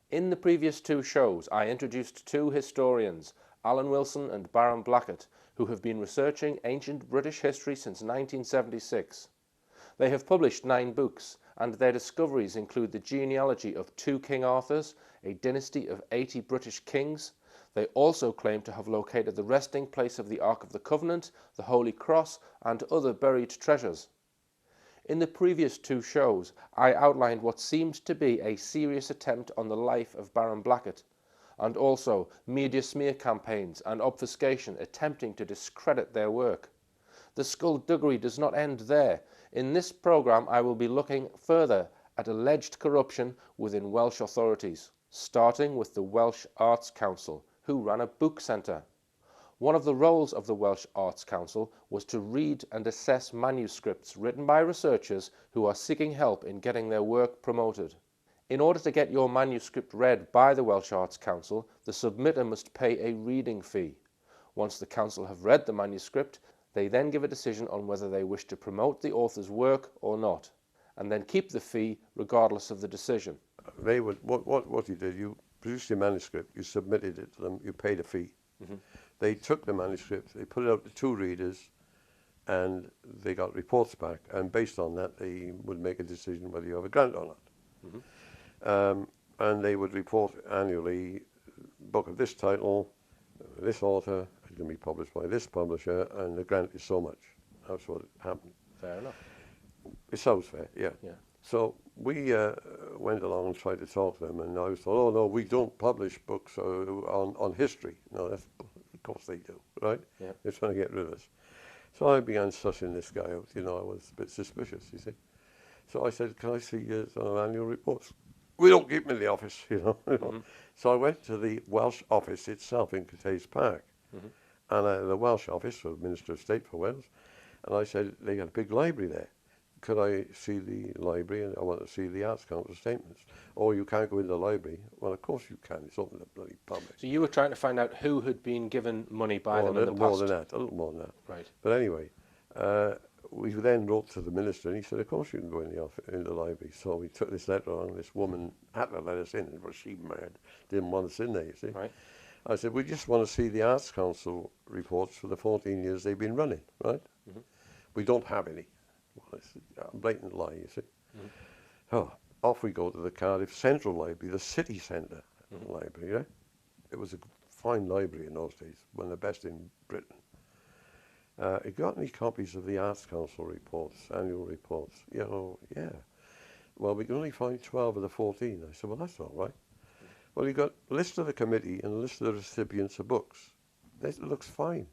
In the previous two shows, I introduced two historians, Alan Wilson and Baram Blackett, who have been researching ancient British history since 1976. They have published 9 books, and their discoveries include the genealogy of 2 King Arthurs, a dynasty of 80 British kings. They also claim to have located the resting place of the Ark of the Covenant, the Holy Cross, and other buried treasures. In the previous two shows, I outlined what seemed to be a serious attempt on the life of Baram Blackett, and also media smear campaigns and obfuscation attempting to discredit their work. The skullduggery does not end there. In this programme, I will be looking further at alleged corruption within Welsh authorities, starting with the Welsh Arts Council, who ran a book centre. One of the roles of the Welsh Arts Council was to read and assess manuscripts written by researchers who are seeking help in getting their work promoted. In order to get your manuscript read by the Welsh Arts Council, the submitter must pay a reading fee. Once the council have read the manuscript, they then give a decision on whether they wish to promote the author's work or not, and then keep the fee regardless of the decision. They would, what you did, you produced your manuscript, you submitted it to them, you paid a fee. Mm-hmm. They took the manuscript, they put it out to 2 readers, and they got reports back, and based on that they would make a decision whether you have a grant or not. Mm-hmm. And they would report annually, book of this title, this author, it's going to be published by this publisher, and the grant is so much. That's what happened. Fair enough. It sounds fair, yeah. So we went along and tried to talk to them, and I thought, oh no, we don't publish books on history. No, that's, of course they do, right? Yeah. They're trying to get rid of us. So I began sussing this guy out. You know, I was a bit suspicious, you see. So I said, can I see your annual reports? We don't keep them in the office, you know. Mm-hmm. So I went to the Welsh office itself in Cathays Park, mm-hmm. and the Welsh office, or Minister of State for Wales, and I said, they got a big library there. Could I see the library, and I want to see the Arts Council statements? Or you can't go in the library. Well, of course you can. It's open to bloody public. So you were trying to find out who had been given money by them in the past? A little more than that. Right. But anyway, we then wrote to the minister, and he said, of course you can go in the library. So we took this letter on. This woman had to let us in. Well, she didn't want us in there, you see. Right. I said, we just want to see the Arts Council reports for the 14 years they've been running, right? Mm-hmm. We don't have any. Well, it's a blatant lie, you see. Mm-hmm. Oh, off we go to the Cardiff Central Library, the city centre mm-hmm. library. Yeah? It was a fine library in those days, one of the best in Britain. It got any copies of the Arts Council reports, annual reports? You know, yeah. Well, we can only find 12 of the 14. I said, well, that's all right. Mm-hmm. Well, you got a list of the committee and a list of the recipients of books. That looks fine.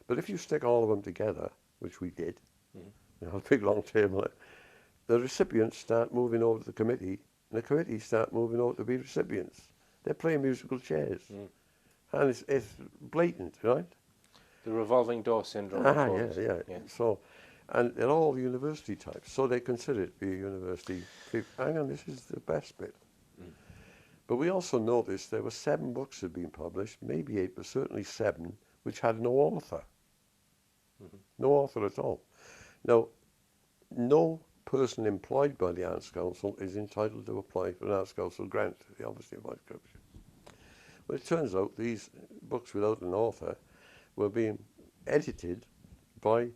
But if you stick all of them together, which we did, mm-hmm. you know, a big long table, the recipients start moving over to the committee, and the committee start moving over to be recipients. They're playing musical chairs. Mm. And it's blatant, right? The revolving door syndrome. Yeah. So, and they're all university types, so they consider it to be a university. Hang on, this is the best bit. Mm. But we also noticed there were 7 books that had been published, maybe 8, but certainly 7, which had no author. Mm-hmm. No author at all. Now, no person employed by the Arts Council is entitled to apply for an Arts Council grant. They obviously avoid corruption. Well, it turns out these books without an author were being edited by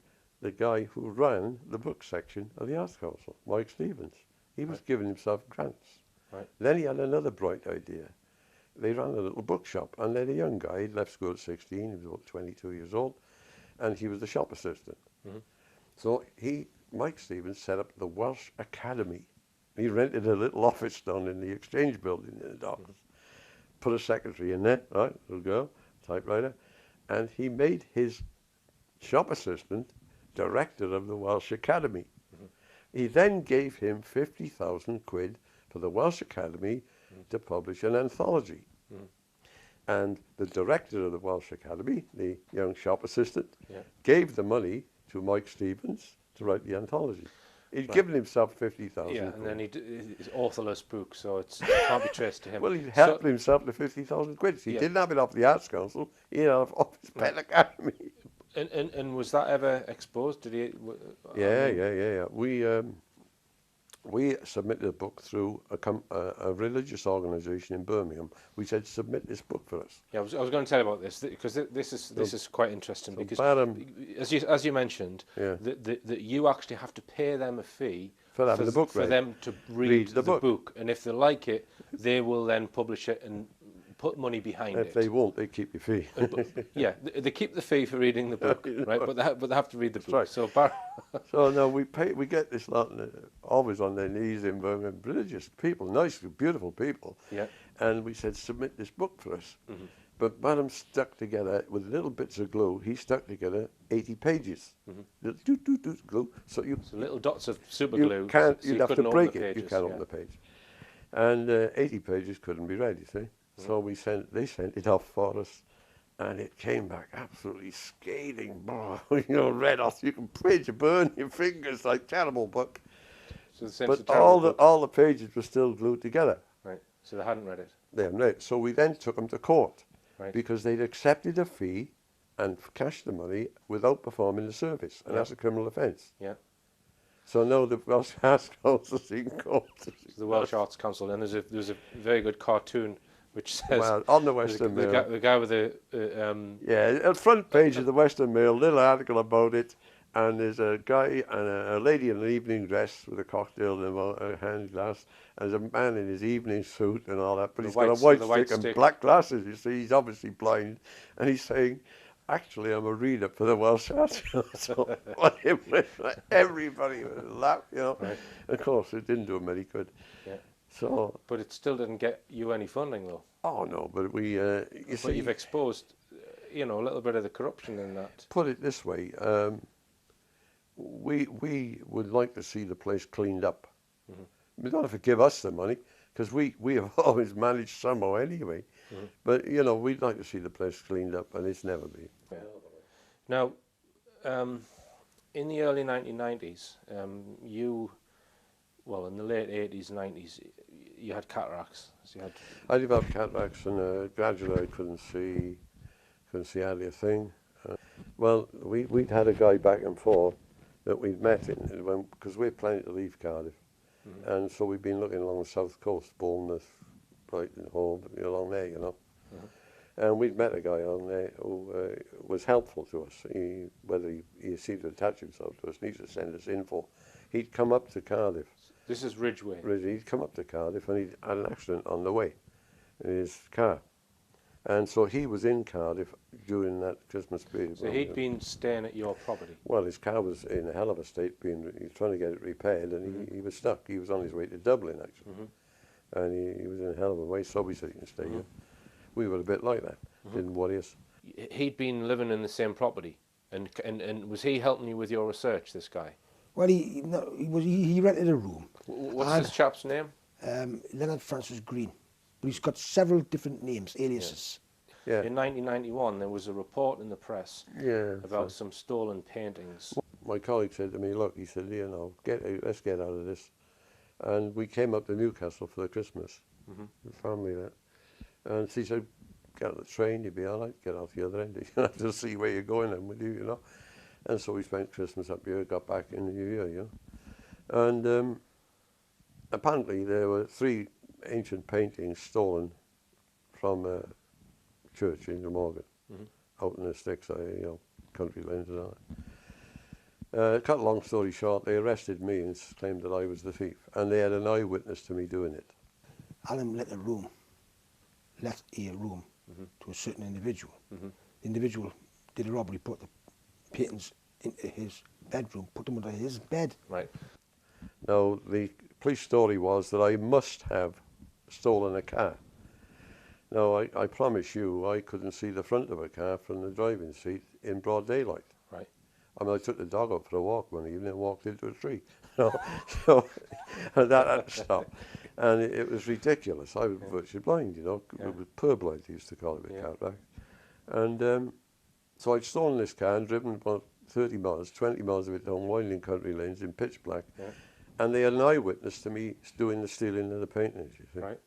the guy who ran the book section of the Arts Council, Mike Stevens. He was giving himself grants. Right. Then he had another bright idea. They ran a little bookshop, and then a young guy, he'd left school at 16, he was about 22 years old, and he was the shop assistant. Mm-hmm. So Mike Stevens set up the Welsh Academy. He rented a little office down in the Exchange building in the docks. Mm-hmm. Put a secretary in there, right, little girl, typewriter, and he made his shop assistant director of the Welsh Academy. He then gave him 50,000 quid for the Welsh Academy to publish an anthology. And the director of the Welsh Academy, the young shop assistant, gave the money to Mike Stevens to write the anthology. He'd given himself 50,000 Yeah, quid. and then his authorless book, so it can't be traced to him. Well, he helped himself to 50,000 quid. He didn't have it off the Arts Council, he had it off his pet academy. And was that ever exposed? Did he? Yeah. We submitted a book through a religious organisation in Birmingham. We said, submit this book for us. Yeah, I was going to tell you about this because this is quite interesting because Baram, as you mentioned, that you actually have to pay them a fee for them to read the book, and if they like it, they will then publish it and put money behind it. If they won't, they keep your fee. Yeah, they keep the fee for reading the book, right? But they have to read the book. Right. So, so no, we get this lot always on their knees in Birmingham, religious people, nice, beautiful people. Yeah. And we said, submit this book for us. But Baram stuck together with little bits of glue. He stuck together 80 pages. Little glue. So little dots of super glue. You'd have to break it. You can't open the page. And 80 pages couldn't be read, you see. So they sent it off for us, and it came back absolutely scathing. Red hot. You can burn your fingers, like terrible book. But all the pages were still glued together. Right. So they hadn't read it. They hadn't read it. So we then took them to court, right, because they'd accepted a fee and cashed the money without performing the service, and that's a criminal offence. Yeah. So now the Welsh Arts Council is in court. The Welsh Arts Council, and there's a very good cartoon which says, well, on the Western Mail, the guy with the at front page of the Western Mail, little article about it, and there's a guy and a lady in an evening dress with a cocktail in a hand glass, and there's a man in his evening suit and all that, but he's got a white stick and black glasses. You see, he's obviously blind, and he's saying, actually, I'm a reader for the Welsh Arts Council. Everybody was laughing, Right. Of course, it didn't do him any good. Yeah. So, but it still didn't get you any funding, though. Oh no, but you've exposed, a little bit of the corruption in that. Put it this way, we would like to see the place cleaned up. You don't have to give us the money, because we have always managed somehow anyway. But we'd like to see the place cleaned up, and it's never been. Yeah. Now, in the early 1990s, in the late 80s, 90s, you had cataracts. So I developed cataracts, and gradually I couldn't see hardly a thing. We'd had a guy back and forth that we'd met because we're planning to leave Cardiff, and so we've been looking along the south coast, Bournemouth, Brighton, Hove, along there, And we'd met a guy on there who was helpful to us. He seemed to attach himself to us, and he used to send us info. He'd come up to Cardiff. This is Ridgeway. He'd come up to Cardiff, and he had an accident on the way in his car. And so he was in Cardiff during that Christmas period. So he'd been staying at your property? Well, his car was in a hell of a state. He was trying to get it repaired, and he was stuck. He was on his way to Dublin, actually. And he was in a hell of a way, so we said he can stay here. We were a bit like that. Didn't worry us. He'd been living in the same property, and was he helping you with your research, this guy? Well, he rented a room. What's this chap's name? Leonard Francis Green. But he's got several different names, aliases. Yeah. In 1991, there was a report in the press about some stolen paintings. My colleague said to me, look, he said, let's get out of this. And we came up to Newcastle for the Christmas, the family there. And she said, get on the train, you'll be all right, get off the other end. You don't have to see where you're going then with you, And so we spent Christmas up here, got back in the New Year, And apparently there were 3 ancient paintings stolen from a church in Glamorgan, out in the sticks, country lanes and all that. Cut a long story short, they arrested me and claimed that I was the thief, and they had an eyewitness to me doing it. Alan let a room to a certain individual. The individual did a robbery, put the paintings into his bedroom, put them under his bed. Right. Now, the police story was that I must have stolen a car. Now, I promise you, I couldn't see the front of a car from the driving seat in broad daylight. Right. I mean, I took the dog out for a walk one evening and walked into a tree. So and that had to stop. And it was ridiculous. I was virtually blind, you know. It was purblind, they used to call it with cataract. And so I'd stolen this car and driven about 30 miles, 20 miles of it down winding country lanes in pitch black. Yeah. And they had an eyewitness to me doing the stealing of the paintings, you see. Right.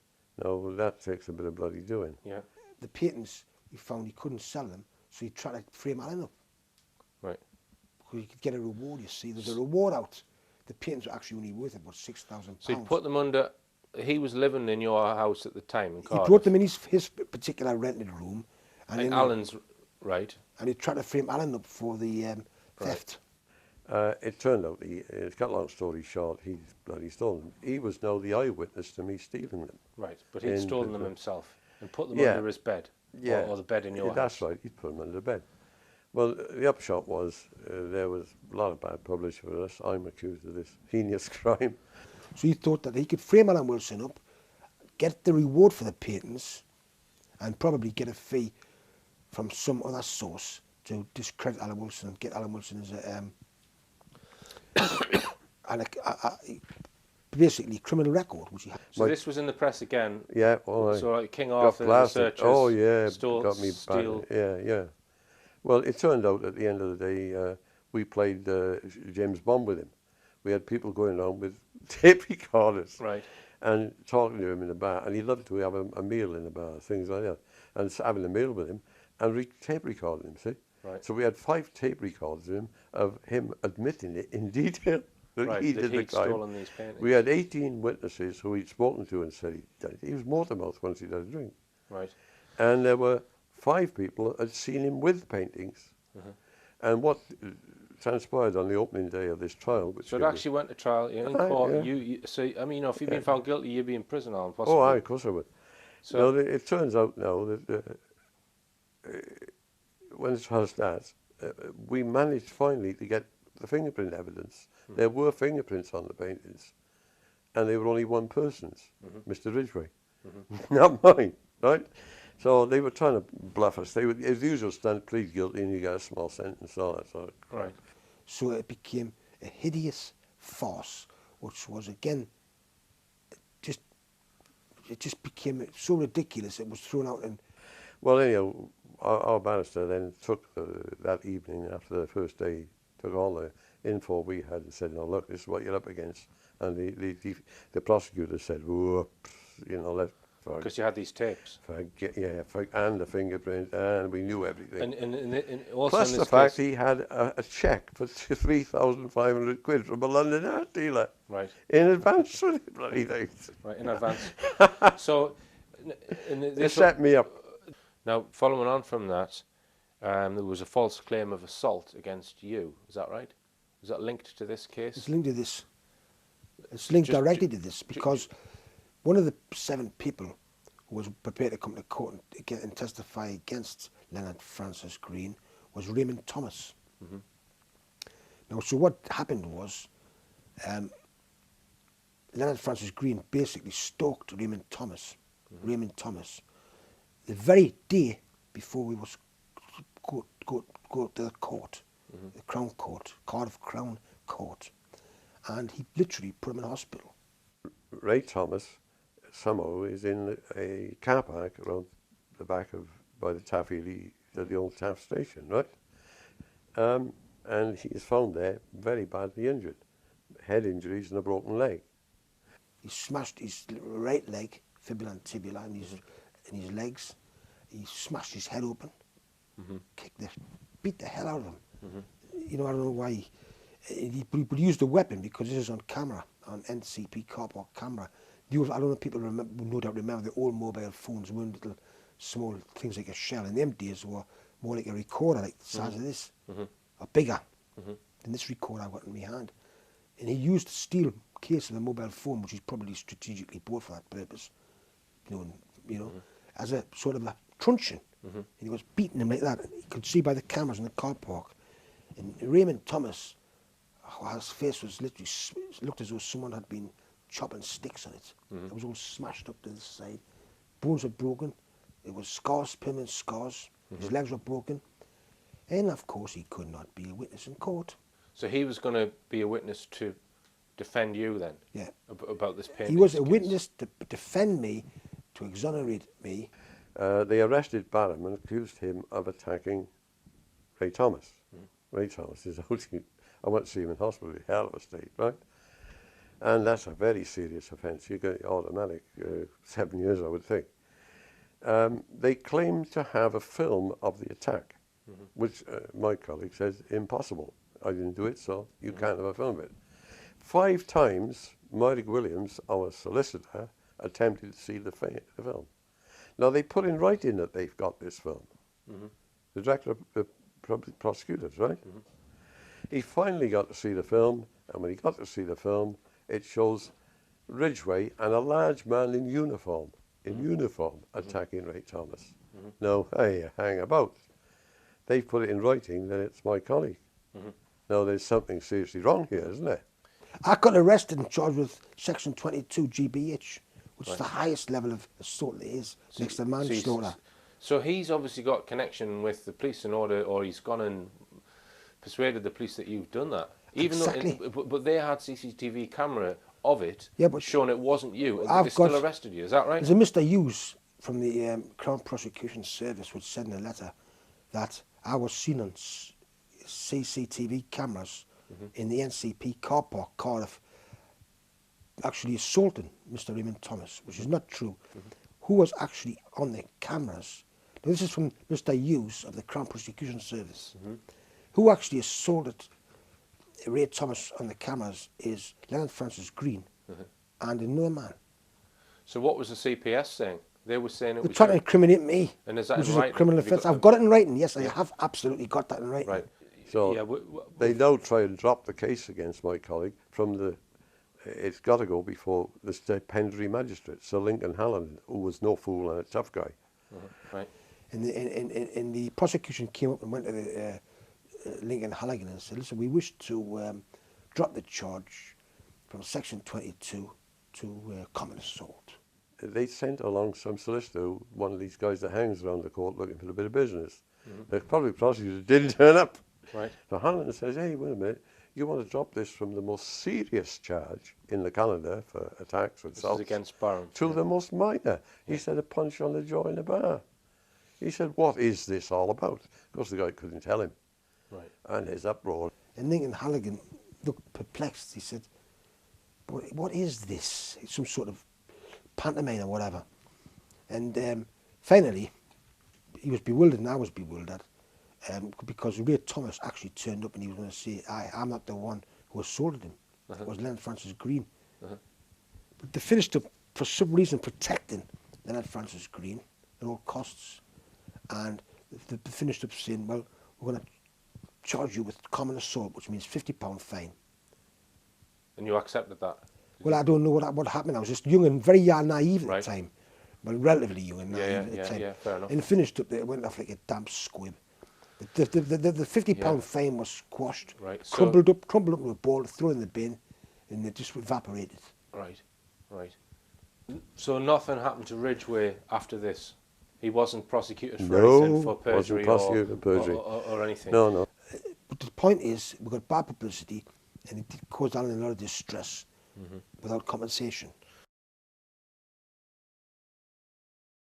Now, that takes a bit of bloody doing. Yeah. The paintings, he found he couldn't sell them, so he tried to frame Alan up. Right. Because he could get a reward, you see. There's a reward out. The paintings were actually only worth about £6,000. So he put them under... He was living in your house at the time in Cardiff. He brought them in his particular rented room. And Alan's... Right. And he tried to frame Alan up for the theft. It turned out, it's got a long story short, he's bloody stolen them. He was now the eyewitness to me stealing them. Right, but he'd stolen them himself and put them under his bed, or the bed in your house. That's right, he'd put them under the bed. Well, the upshot was there was a lot of bad publicity for us. I'm accused of this heinous crime. So he thought that he could frame Alan Wilson up, get the reward for the paintings, and probably get a fee from some other source to discredit Alan Wilson and get Alan Wilson as a basically criminal record, which he had. So this was in the press again. Yeah, well, so like King Arthur, the researchers. Oh yeah, got me back. Yeah. Well, it turned out at the end of the day, we played James Bond with him. We had people going around with tape recorders, right, and talking to him in the bar, and he loved to have a meal in the bar, things like that, and having a meal with him and tape recording him. See. Right. So we had 5 tape recorders of him admitting it in detail that he did the crime. Stolen these paintings. We had 18 witnesses who he'd spoken to and said he'd done it. He was Motormouth once he'd had a drink. Right. And there were 5 people had seen him with paintings. And what transpired on the opening day of this trial... So it actually went to trial in court. Yeah. So, I mean, you know, if you've been found guilty, you'd be in prison, Alan, possibly. Oh, of course I would. So it turns out now that... when the trial starts, we managed finally to get the fingerprint evidence. There were fingerprints on the paintings, and they were only one person's, Mr. Ridgway, not mine, right? So they were trying to bluff us. They would, as usual, stand plead guilty and you get a small sentence, all that sort of crap. Right. So it became a hideous farce, which was, again, it just became so ridiculous it was thrown out. And well, anyhow, our barrister then took that evening after the first day, took all the info we had and said, "No, look, this is what you're up against." And the prosecutor said, "Whoops, you know, let's." Because you had these tapes. And the fingerprint, and we knew everything. And also plus in the fact he had a cheque for £3,500 from a London art dealer. Right. In advance for the bloody things. Right, in advance. So, it set me up. Now, following on from that, there was a false claim of assault against you. Is that right? Is that linked to this case? It's linked to this. It's linked directly to this because one of the 7 people who was prepared to come to court and testify against Leonard Francis Green was Raymond Thomas. Now, so what happened was Leonard Francis Green basically stalked Raymond Thomas. Raymond Thomas, the very day before we was go to the court, the Crown Court, Cardiff Crown Court, and he literally put him in hospital. Ray Thomas somehow is in a car park around the back of, by the Taffy, the old Taff station, right? And he is found there very badly injured, head injuries and a broken leg. He smashed his right leg, fibula and tibula, in his legs. He smashed his head open, beat the hell out of him. You know, I don't know why. He used a weapon because this is on camera, on NCP car park camera. I don't know if people remember, no doubt remember the old mobile phones, weren't little small things like a shell. In them days were more like a recorder, like the size of this, or bigger than this recorder I've got in my hand. And he used the steel case of the mobile phone, which is probably strategically bought for that purpose, you know, as a sort of a truncheon. And he was beating him like that. You could see by the cameras in the car park. And Raymond Thomas, his face was literally, looked as though someone had been chopping sticks on it. It was all smashed up to the side. Bones were broken. It was scars, permanent scars. His legs were broken. And of course he could not be a witness in court. So he was going to be a witness to defend you then? Yeah. About this painting? He was a witness to defend me, to exonerate me. They arrested Baram and accused him of attacking Ray Thomas. Ray Thomas is I went to see him in hospital, in hell of a state, right? And that's a very serious offence. You get automatic 7 years, I would think. They claimed to have a film of the attack, which my colleague says impossible. I didn't do it, so you can't have a film of it. 5 times, Mike Williams, our solicitor, attempted to see the film. Now, they put in writing that they've got this film. The director of the prosecutors, right? He finally got to see the film, and when he got to see the film, it shows Ridgway and a large man in uniform, attacking Ray Thomas. Now, hey, hang about. They've put it in writing that it's my colleague. Now, there's something seriously wrong here, isn't there? I got arrested and charged with Section 22 GBH, which is the highest level of assault there is, next to manslaughter. So he's obviously got connection with the police in order, or he's gone and persuaded the police that you've done that. Even exactly. Though, but they had CCTV camera of it, but showing it wasn't you, and they still arrested you. Is that right? There's a Mr. Hughes from the Crown Prosecution Service which sent a letter that I was seen on CCTV cameras in the NCP car park, Cardiff, actually assaulting Mr. Raymond Thomas, which is not true. Who was actually on the cameras? Now, this is from Mr. Hughes of the Crown Prosecution Service. Who actually assaulted Ray Thomas on the cameras is Leonard Francis Green and another man. So what was the CPS saying? They were saying it was trying to incriminate me, and is that which in is writing? a criminal offence. I've got it in writing, yes, I have absolutely got that in writing. Right. So yeah, they now try and drop the case against my colleague from the... It's got to go before the stipendiary magistrate, Sir Lincoln Hallam, who was no fool and a tough guy. Right. And the prosecution came up and went to the Lincoln Halligan and said, listen, we wish to drop the charge from Section 22 to common assault. They sent along some solicitor, one of these guys that hangs around the court looking for a bit of business. The public prosecutor didn't turn up. Right. So Hanlon says, hey, wait a minute, you want to drop this from the most serious charge in the calendar for attacks and assaults against Baram, to the most minor. He said a punch on the jaw in a bar. He said, what is this all about? Of course, the guy couldn't tell him. Right. And his uproar. And Lincoln Halligan looked perplexed. He said, what is this? It's some sort of pantomime or whatever. And finally, he was bewildered and I was bewildered because Ray Thomas actually turned up and he was going to say, I'm not the one who assaulted him. It was Leonard Francis Green. But they finished up, for some reason, protecting Leonard Francis Green at all costs. And they finished up saying, well, we're going to charge you with common assault, which means £50 fine. And you accepted that? Well, I don't know what happened. I was just young and very naive at the time. Well, relatively young and naive at the time. Yeah, fair enough. And finished up there, it went off like a damp squib. The £50 fine was squashed, right. crumpled up into a ball, thrown in the bin, and it just evaporated. Right, right. So nothing happened to Ridgway after this? He wasn't prosecuted for anything, for perjury, or anything? No. But the point is, we've got bad publicity, and it caused Alan a lot of distress without compensation.